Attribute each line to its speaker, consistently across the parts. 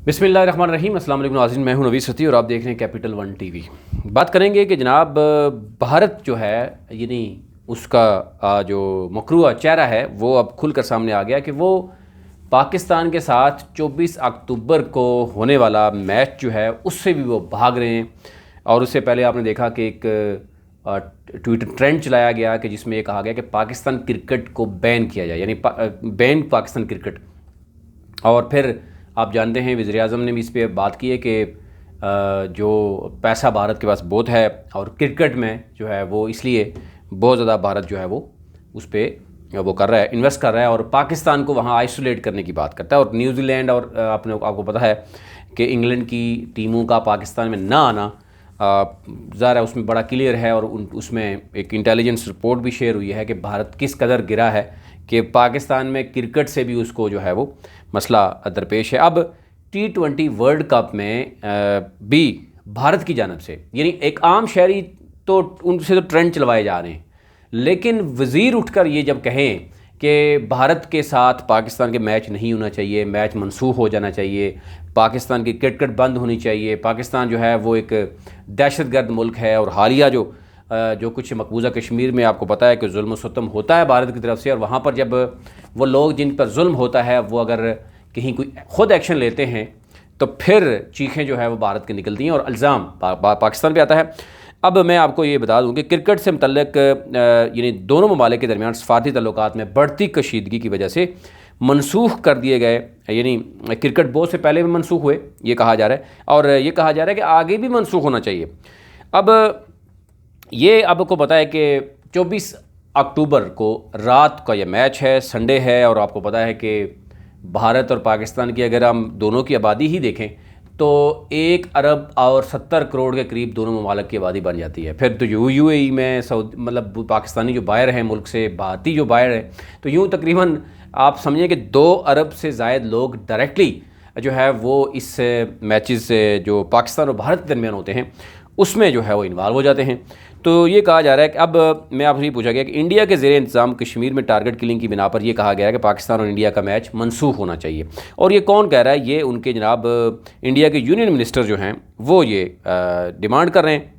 Speaker 1: बिस्मिल्लाहिर्रहमानिर्रहीम। अस्सलाम वालेकुम नाज़रीन, मैं हूं नवीद सती और आप देख रहे हैं कैपिटल वन टीवी। बात करेंगे कि जनाब भारत जो है यानी उसका जो मकरूआ चेहरा है वो अब खुलकर सामने आ गया कि वो पाकिस्तान के साथ 24 अक्टूबर को होने वाला मैच जो है उससे भी वो भाग रहे हैं। और उससे पहले आपने देखा कि एक ट्विटर ट्रेंड चलाया गया कि जिसमें ये कहा गया कि पाकिस्तान क्रिकेट को बैन किया जाए, यानी बैन पाकिस्तान क्रिकेट। और फिर आप जानते हैं वज़ीर-ए-आज़म ने भी इस पर बात की है कि जो पैसा भारत के पास बहुत है और क्रिकेट में जो है वो इसलिए बहुत ज़्यादा भारत जो है वो उस पर वो कर रहा है, इन्वेस्ट कर रहा है और पाकिस्तान को वहाँ आइसोलेट करने की बात करता है। और न्यूजीलैंड और आपको पता है कि इंग्लैंड की टीमों का पाकिस्तान में ना आना ज़ाहिर है उसमें बड़ा क्लियर है। और उसमें एक इंटेलिजेंस रिपोर्ट भी शेयर हुई है कि भारत किस कदर गिरा है कि पाकिस्तान में क्रिकेट से भी उसको जो है वो मसला दरपेश है। अब T20 वर्ल्ड कप में भी भारत की जानब से यानी एक आम शहरी तो उनसे तो ट्रेंड चलवाए जा रहे हैं, लेकिन वज़ीर उठकर ये जब कहें कि भारत के साथ पाकिस्तान के मैच नहीं होना चाहिए, मैच मनसूख हो जाना चाहिए, पाकिस्तान की क्रिकेट बंद होनी चाहिए, पाकिस्तान जो है वो एक दहशतगर्द मुल्क है। और हालिया जो कुछ मकबूजा कश्मीर में आपको पता है कि जुल्म सितम होता है भारत की तरफ से, और वहाँ पर जब वो लोग जिन पर जुल्म होता है वो अगर कहीं कोई ख़ुद एक्शन लेते हैं तो फिर चीखें जो है वो भारत की निकलती हैं और इल्ज़ाम पाकिस्तान पे आता है। अब मैं आपको ये बता दूं कि क्रिकेट से मुतल्लिक यानी दोनों ममालिक के दरमियान सफ़ारती तल्लुकात में बढ़ती कशीदगी की वजह से मनसूख कर दिए गए, यानी क्रिकेट बहुत से पहले भी मनसूख हुए ये कहा जा रहा है, और ये कहा जा रहा है कि आगे भी मनसूख होना चाहिए। अब ये आपको पता है कि 24 अक्टूबर को रात का ये मैच है, संडे है, और आपको पता है कि भारत और पाकिस्तान की अगर हम दोनों की आबादी ही देखें तो 1 अरब और 70 करोड़ के करीब दोनों ममालिक की आबादी बन जाती है। फिर तो UAE में मतलब पाकिस्तानी जो बाहर हैं मुल्क से, भारतीय जो बाहर हैं, तो यूँ तकरीबन आप समझें कि 2 अरब से ज़ायद लोग डायरेक्टली जो है वो इस मैचेस जो पाकिस्तान और भारत के दरमियान होते हैं उसमें जो है वो इन्वॉल्व हो जाते हैं। तो ये कहा जा रहा है कि अब मैं आपसे ये पूछा गया कि इंडिया के ज़ेर इंतज़ाम कश्मीर में टारगेट किलिंग की बिना पर यह कहा गया है कि पाकिस्तान और इंडिया का मैच मनसूख होना चाहिए। और ये कौन कह रहा है? ये उनके जनाब इंडिया के यूनियन मिनिस्टर जो हैं वो ये डिमांड कर रहे हैं।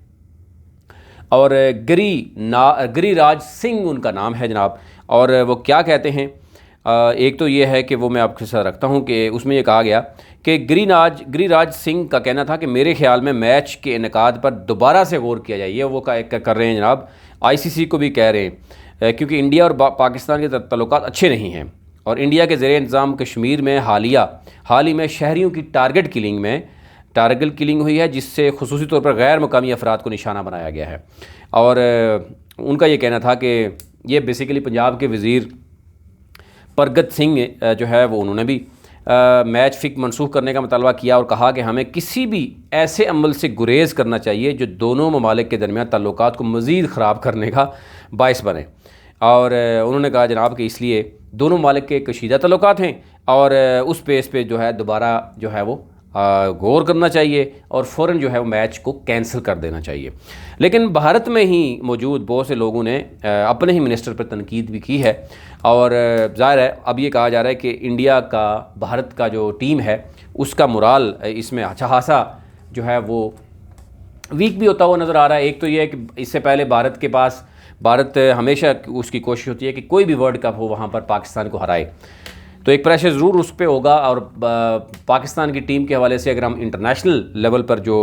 Speaker 1: और गिरिराज सिंह उनका नाम है जनाब, और वो क्या कहते हैं एक तो ये है कि वो मैं आपके साथ रखता हूँ कि उसमें ये कहा गया कि गिरिराज सिंह का कहना था कि मेरे ख्याल में मैच के इनेकाद पर दोबारा से गौर किया जाए। ये वो कर रहे हैं जनाब, ICC को भी कह रहे हैं, क्योंकि इंडिया और पाकिस्तान के तल्लुकात अच्छे नहीं हैं और इंडिया के ज़ेर इंतज़ाम कश्मीर में हाल ही में शहरियों की टारगेट किलिंग हुई है, जिससे खुसूसी तौर पर गैर मुकामी अफराद को निशाना बनाया गया है। और उनका ये कहना था कि ये बेसिकली पंजाब के वज़ीर परगत सिंह जो है वो उन्होंने भी मैच फिक्स मनसूख करने का मुतालबा किया और कहा कि हमें किसी भी ऐसे अमल से गुरेज़ करना चाहिए जो दोनों ममालिक के दरमियान ताल्लुकात को मज़ीद ख़राब करने का बायस बने। और उन्होंने कहा जनाब कि इसलिए दोनों ममालिक के कशीदा ताल्लुकात हैं और उस पेस पे जो है दोबारा जो है वो गौर करना चाहिए और फ़ौरन जो है वो मैच को कैंसिल कर देना चाहिए। लेकिन भारत में ही मौजूद बहुत से लोगों ने अपने ही मिनिस्टर पर तनकीद भी की है। और ज़ाहिर है अब ये कहा जा रहा है कि इंडिया का भारत का जो टीम है उसका मुराल इसमें अच्छा खासा जो है वो वीक भी होता हुआ नज़र आ रहा है। एक तो ये है कि इससे पहले भारत हमेशा उसकी कोशिश होती है कि कोई भी वर्ल्ड कप हो वहाँ पर पाकिस्तान को हराए, तो एक प्रेशर ज़रूर उस पर होगा। और पाकिस्तान की टीम के हवाले से अगर हम इंटरनेशनल लेवल पर जो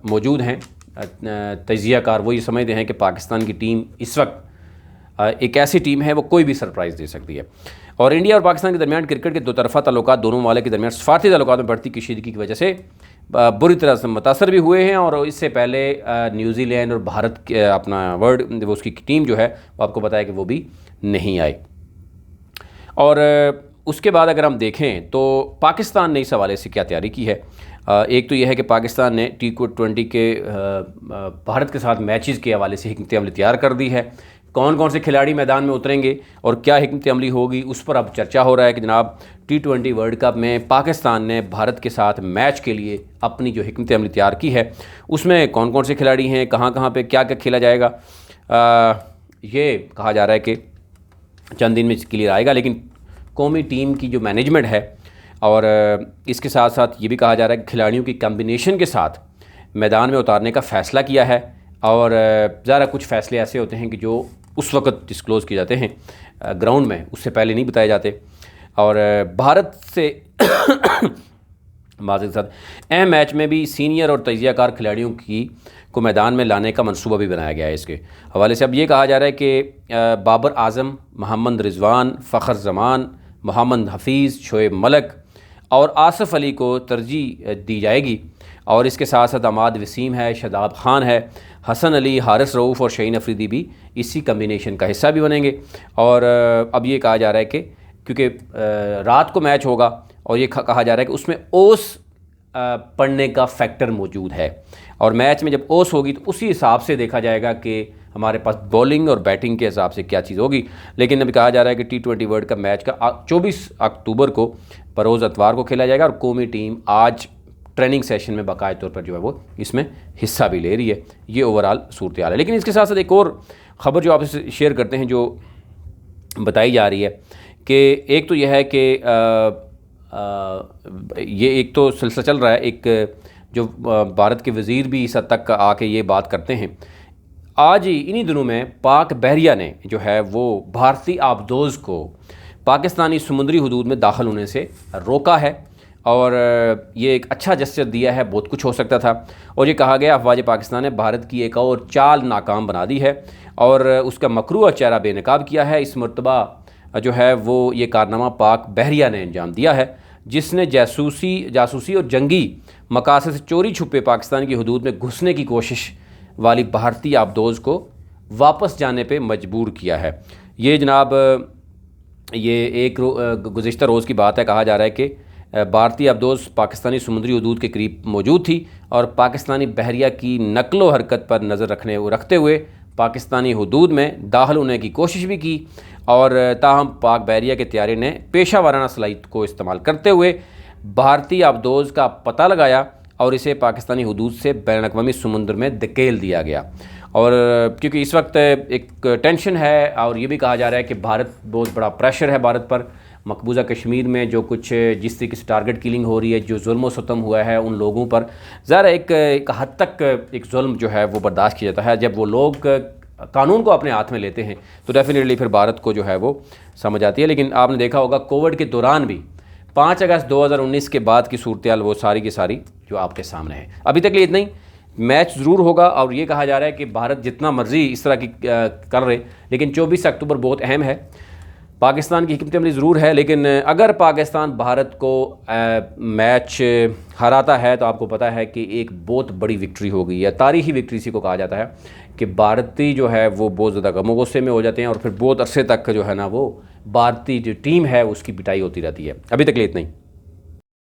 Speaker 1: मौजूद हैं तजियाकार, वो ये समझते हैं कि पाकिस्तान की टीम इस वक्त एक ऐसी टीम है वो कोई भी सरप्राइज़ दे सकती है। और इंडिया और पाकिस्तान के दरमियान क्रिकेट के दो तरफ़ा ताल्लुकात दोनों ममालिक के दरमियान सफ़ारती ताल्लुकात में बढ़ती कशीदगी की वजह से बुरी तरह से मुतासर भी हुए हैं। और इससे पहले न्यूजीलैंड और भारत के अपना उसकी टीम जो है वो आपको पता है कि वो भी नहीं आई। और उसके बाद अगर हम देखें तो पाकिस्तान ने इस हवाले से क्या तैयारी की है, एक तो यह है कि पाकिस्तान ने T20 के भारत के साथ मैचेस के हवाले से हिकमत अमली तैयार कर दी है। कौन कौन से खिलाड़ी मैदान में उतरेंगे और क्या हिकमत अमली होगी उस पर अब चर्चा हो रहा है कि जनाब T20 वर्ल्ड कप में पाकिस्तान ने भारत के साथ मैच के लिए अपनी जो हिकमत अमली तैयार की है उसमें कौन कौन से खिलाड़ी हैं, कहाँ कहाँ पे क्या क्या खेला जाएगा, ये कहा जा रहा है कि चंद दिन में क्लियर आएगा। लेकिन कौमी टीम की जो मैनेजमेंट है और इसके साथ साथ ये भी कहा जा रहा है कि खिलाड़ियों की कम्बिनेशन के साथ मैदान में उतारने का फ़ैसला किया है। और ज़रा कुछ फ़ैसले ऐसे होते हैं कि जो उस वक्त डिस्क्लोज़ किए जाते हैं ग्राउंड में, उससे पहले नहीं बताए जाते। और भारत से माज़ के साथ अहम मैच में भी सीनियर और तजियाकार खिलाड़ियों को मैदान में लाने का मंसूबा भी बनाया गया है। इसके हवाले से अब ये कहा जा रहा है कि बाबर आज़म, मोहम्मद रिजवान, फ़खर जमान, मोहम्मद हफीज़, शोएब मलिक और आसिफ अली को तरजीह दी जाएगी। और इसके साथ साथ अमाद वसीम है, शादाब खान है, हसन अली, हारिस रऊफ़ और शहीन अफरीदी भी इसी कम्बिनेशन का हिस्सा भी बनेंगे। और अब ये कहा जा रहा है कि क्योंकि रात को मैच होगा और ये कहा जा रहा है कि उसमें ओस पड़ने का फैक्टर मौजूद है, और मैच में जब ओस होगी तो उसी हिसाब से देखा जाएगा कि हमारे पास बॉलिंग और बैटिंग के हिसाब से क्या चीज़ होगी। लेकिन अभी कहा जा रहा है कि T20 वर्ल्ड कप मैच का 24 अक्टूबर को बरोज़ अतवार को खेला जाएगा और कौमी टीम आज ट्रेनिंग सेशन में बाकायदा तौर पर जो है वो इसमें हिस्सा भी ले रही है। ये ओवरऑल सूरत हाल है। लेकिन इसके साथ साथ एक और ख़बर जो आपसे शेयर करते हैं, जो बताई जा रही है कि एक तो यह है कि ये एक तो सिलसिला चल रहा है, एक जो भारत के वज़ीर भी इस हद तक आके ये बात करते हैं। आज ही इन्हीं दिनों में पाक बहरिया ने जो है वो भारतीय आबदोज़ को पाकिस्तानी समुद्री हदूद में दाखिल होने से रोका है, और ये एक अच्छा जस्टिस दिया है। बहुत कुछ हो सकता था, और ये कहा गया अफवाज पाकिस्तान ने भारत की एक और चाल नाकाम बना दी है और उसका मकरूह चेहरा बेनकाब किया है। इस मरतबा जो है वो ये कारनामा पाक बहरिया ने अंजाम दिया है, जिसने जासूसी और जंगी मकासद से चोरी छुपे पाकिस्तान की हदूद में घुसने की कोशिश वाली भारतीय आबदोज़ को वापस जाने पे मजबूर किया है। ये जनाब ये एक गुज़िश्ता रोज़ की बात है। कहा जा रहा है कि भारतीय आबदोज़ पाकिस्तानी समुद्री हदूद के करीब मौजूद थी और पाकिस्तानी बहरिया की नकलो हरकत पर नज़र रखते हुए पाकिस्तानी हदूद में दाखिल होने की कोशिश भी की, और ताहम पाक बहरिया के तैयारी ने पेशा वाराना सलाहियत को इस्तेमाल करते हुए भारतीय आबदोज़ का पता लगाया और इसे पाकिस्तानी हदूद से बैनुल-अक़वामी समुद्र में धकेल दिया गया। और क्योंकि इस वक्त एक टेंशन है, और ये भी कहा जा रहा है कि बहुत बड़ा प्रेशर है भारत पर, मकबूजा कश्मीर में जो कुछ जिस तरीके से टारगेट किलिंग हो रही है, जो जुल्म और सितम हुआ है उन लोगों पर, ज़रा एक हद तक एक जुल्म जो है वो बर्दाश्त किया जाता है। जब वो लोग कानून को अपने हाथ में लेते हैं तो डेफिनेटली फिर भारत को जो है वो समझ आती है। लेकिन आपने देखा होगा कोविड के दौरान भी 5 अगस्त 2019 के बाद की सूरत हाल वो सारी की सारी जो आपके सामने है। अभी तक लिए इतना ही। मैच ज़रूर होगा, और ये कहा जा रहा है कि भारत जितना मर्जी इस तरह की कर रहे, लेकिन 24 अक्टूबर बहुत अहम है। पाकिस्तान की हिकमत अमली ज़रूर है, लेकिन अगर पाकिस्तान भारत को मैच हराता है तो आपको पता है कि एक बहुत बड़ी विक्ट्री हो गई है, तारीखी विक्ट्री इसी को कहा जाता है कि भारतीय जो है वो बहुत ज़्यादा गमो गुस्से में हो जाते हैं और फिर बहुत अरसे तक जो है ना वो भारतीय जो टीम है उसकी पिटाई होती रहती है। अभी तक लिए इतना ही।